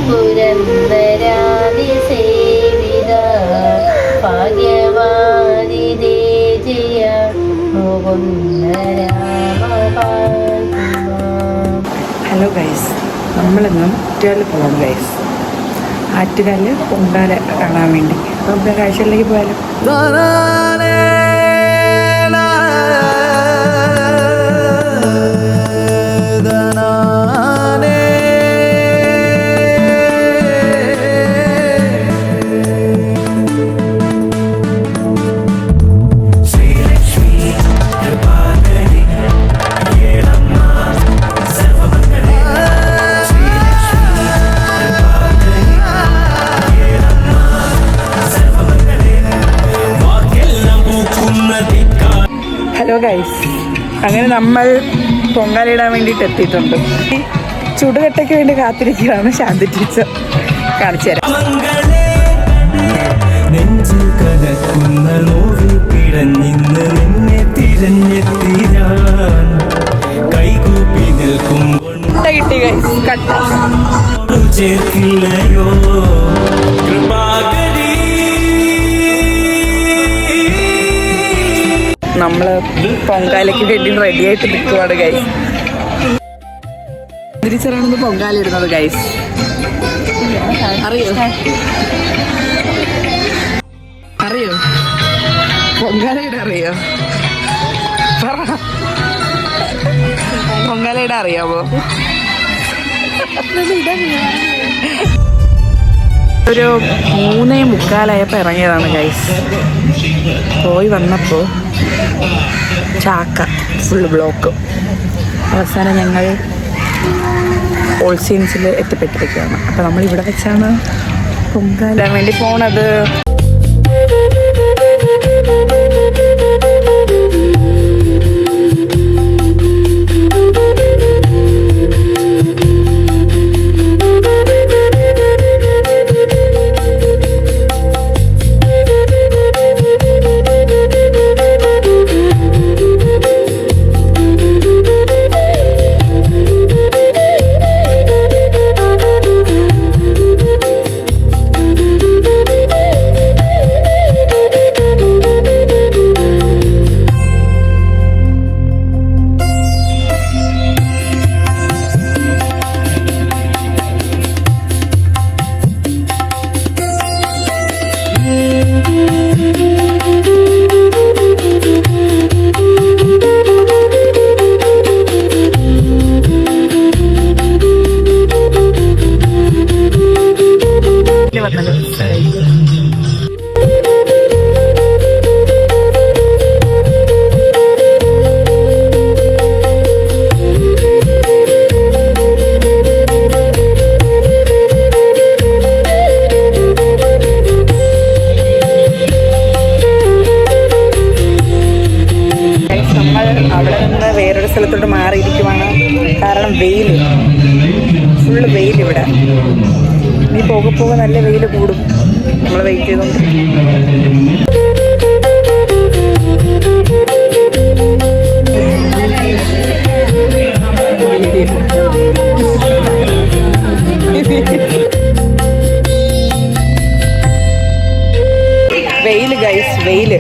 പുരന്ദരാതിസേവിത ഭാഗ്യവാനി Jaya hello guys, നമ്മളിന്ന് ആറ്റുകാലിൽ പോവാണ് guys. ആറ്റുകാലിൽ Pongala കാണാൻ വേണ്ടി. അപ്പോൾ നമുക്ക് കാഴ്ചയിലേക്ക് പോയാലും. ഹലോ ഗൈസ്, അങ്ങനെ നമ്മൾ പൊങ്കാലയിടാൻ വേണ്ടിയിട്ട് എത്തിയിട്ടുണ്ട്. ചുടുകട്ടയ്ക്ക് വേണ്ടി കാത്തിരിക്കുകയാണ് ശാന്തി ടീച്ചർ. കാണിച്ചു തരാം. കിട്ടി ഗൈസ്, കട്ട. നമ്മള് പൊങ്കാലയ്ക്ക് വേണ്ടി റെഡി ആയിട്ട് നിൽക്കുവാണ് ഗൈസ്. തിരിച്ചറിയണമെന്ന് പൊങ്കാല ഇടുന്നത് ഗൈസ്. അറിയോ പൊങ്കാലയുടെ അറിയോ? പൊങ്കാലയുടെ അറിയാമോ? ഒരു 3:45 ഇറങ്ങിയതാണ് ഗൈസ്. പോയി വന്നപ്പോൾ ചാക്ക ഫുള്ള് ബ്ലോക്ക്. അവസാനം ഞങ്ങൾ ഹോൾസെയിൽസിൽ എത്തിപ്പെട്ടിരിക്കുകയാണ്. അപ്പോൾ നമ്മൾ ഇവിടെ വെച്ചാണ് പൊങ്കാലാൻ വേണ്ടി പോണത്. അവിടെ നിന്ന് വേറൊരു സ്ഥലത്തോട്ട് മാറിയിരിക്കുവാണ്. കാരണം വെയിൽ, ഫുള്ള് വെയിൽ ഇവിടെ. ഇനി പോകെ നല്ല വെയിൽ കൂടും. നമ്മൾ വെയിറ്റ് ചെയ്തുകൊണ്ട് വെയിൽ ഗൈസ്, വെയിൽ.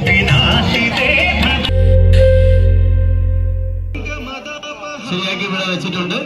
ശരിയാക്കി ഇവിടെ വെച്ചിട്ടുണ്ട്.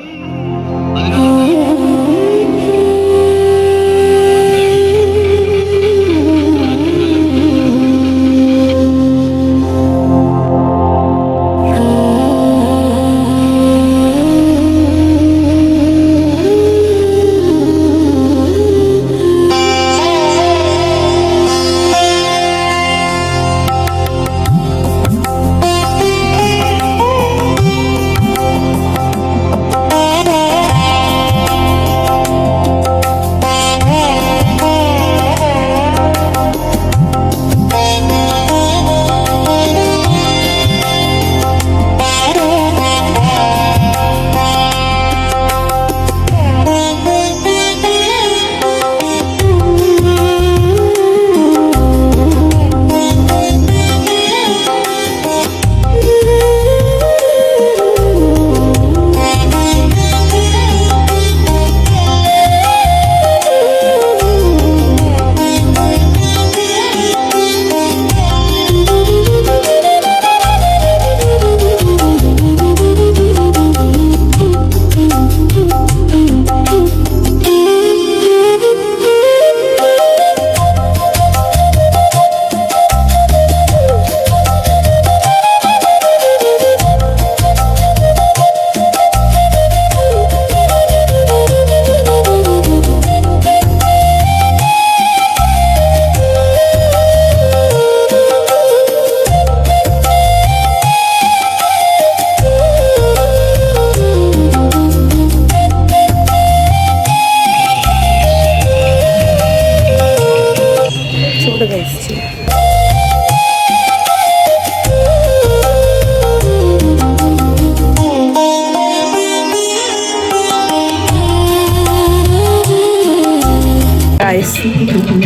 ഗൈസ്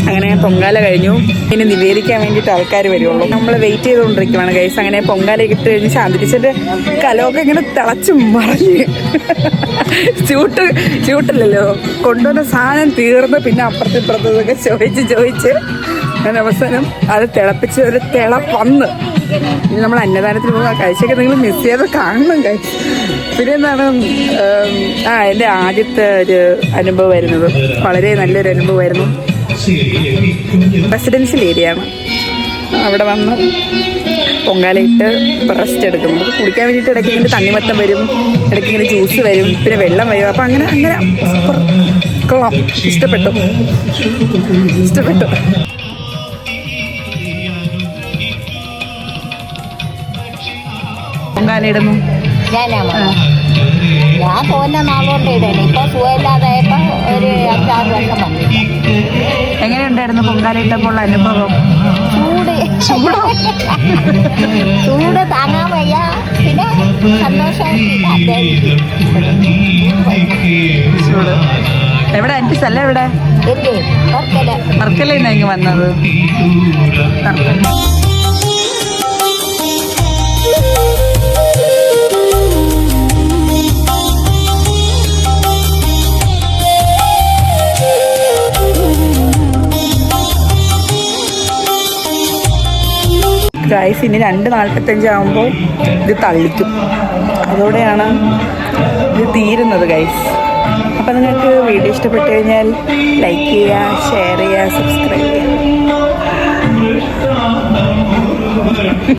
അങ്ങനെ പൊങ്കാല കഴിഞ്ഞു. ഇനി നിവേദിക്കാൻ വേണ്ടിയിട്ട് ആൾക്കാർ വരുള്ളൂ. നമ്മൾ വെയിറ്റ് ചെയ്തുകൊണ്ടിരിക്കുവാണ് ഗൈസ്. അങ്ങനെ പൊങ്കാല ഇട്ട് കഴിഞ്ഞ് ശാന്തിച്ചിട്ട് കലമൊക്കെ ഇങ്ങനെ തിളച്ച് മറിഞ്ഞ് ചൂട്ടില്ലല്ലോ, കൊണ്ടുവന്ന സാധനം തീർന്ന് പിന്നെ അപ്പുറത്തിപ്പുറത്തൊക്കെ ചോദിച്ച് അങ്ങനെ അവസാനം അത് തിളപ്പിച്ച് ഒരു വന്ന് ഇനി നമ്മൾ അന്നദാനത്തിന് പോകുന്ന കഴിച്ചൊക്കെ നിങ്ങൾ മിസ് ചെയ്ത് കാണണം കഴിച്ച്. പിന്നെ എന്താണ് എൻ്റെ ആദ്യത്തെ ഒരു അനുഭവം വരുന്നത് വളരെ നല്ലൊരു അനുഭവമായിരുന്നു. റെസിഡൻഷ്യൽ ഏരിയ ആണ്. അവിടെ വന്ന് പൊങ്കാലയിട്ട് റെസ്റ്റ് എടുക്കും. നമുക്ക് കുടിക്കാൻ വേണ്ടിയിട്ട് ഇടയ്ക്ക് ഇങ്ങനെ തണ്ണിമത്തം വരും, ഇടയ്ക്ക് ഇങ്ങനെ ജ്യൂസ് വരും, പിന്നെ വെള്ളം വരും. അപ്പം അങ്ങനെ സൂപ്പർ കൊള്ളാം. ഇഷ്ടപ്പെട്ടു. പൊങ്കാലയിടുന്നു. ഞാൻ പോകുന്ന നാളുകൊണ്ട് ഇടണം. ഇപ്പൊ സുഖമില്ലാതായപ്പോ ഒരു 5-6 വർഷം വന്നു. എങ്ങനെയുണ്ടായിരുന്നു പൊങ്കാലയിട്ടപ്പോൾ അനുഭവം? ചൂട് താങ്ങാൻ വയ്യ. പിന്നെ സന്തോഷം. ചൂട് എവിടെ? എൻ്റെ സ്ഥലം എവിടെ? വർക്കല ഇങ്ങ് വന്നത്. ഗൈസ് ഇനി 2:45 ആകുമ്പോൾ ഇത് തള്ളിക്കും. അതോടെയാണ് ഇത് തീരുന്നത് ഗൈസ്. അപ്പം നിങ്ങൾക്ക് വീഡിയോ ഇഷ്ടപ്പെട്ട് കഴിഞ്ഞാൽ ലൈക്ക് ചെയ്യുക, ഷെയർ ചെയ്യുക, സബ്സ്ക്രൈബ് ചെയ്യുക.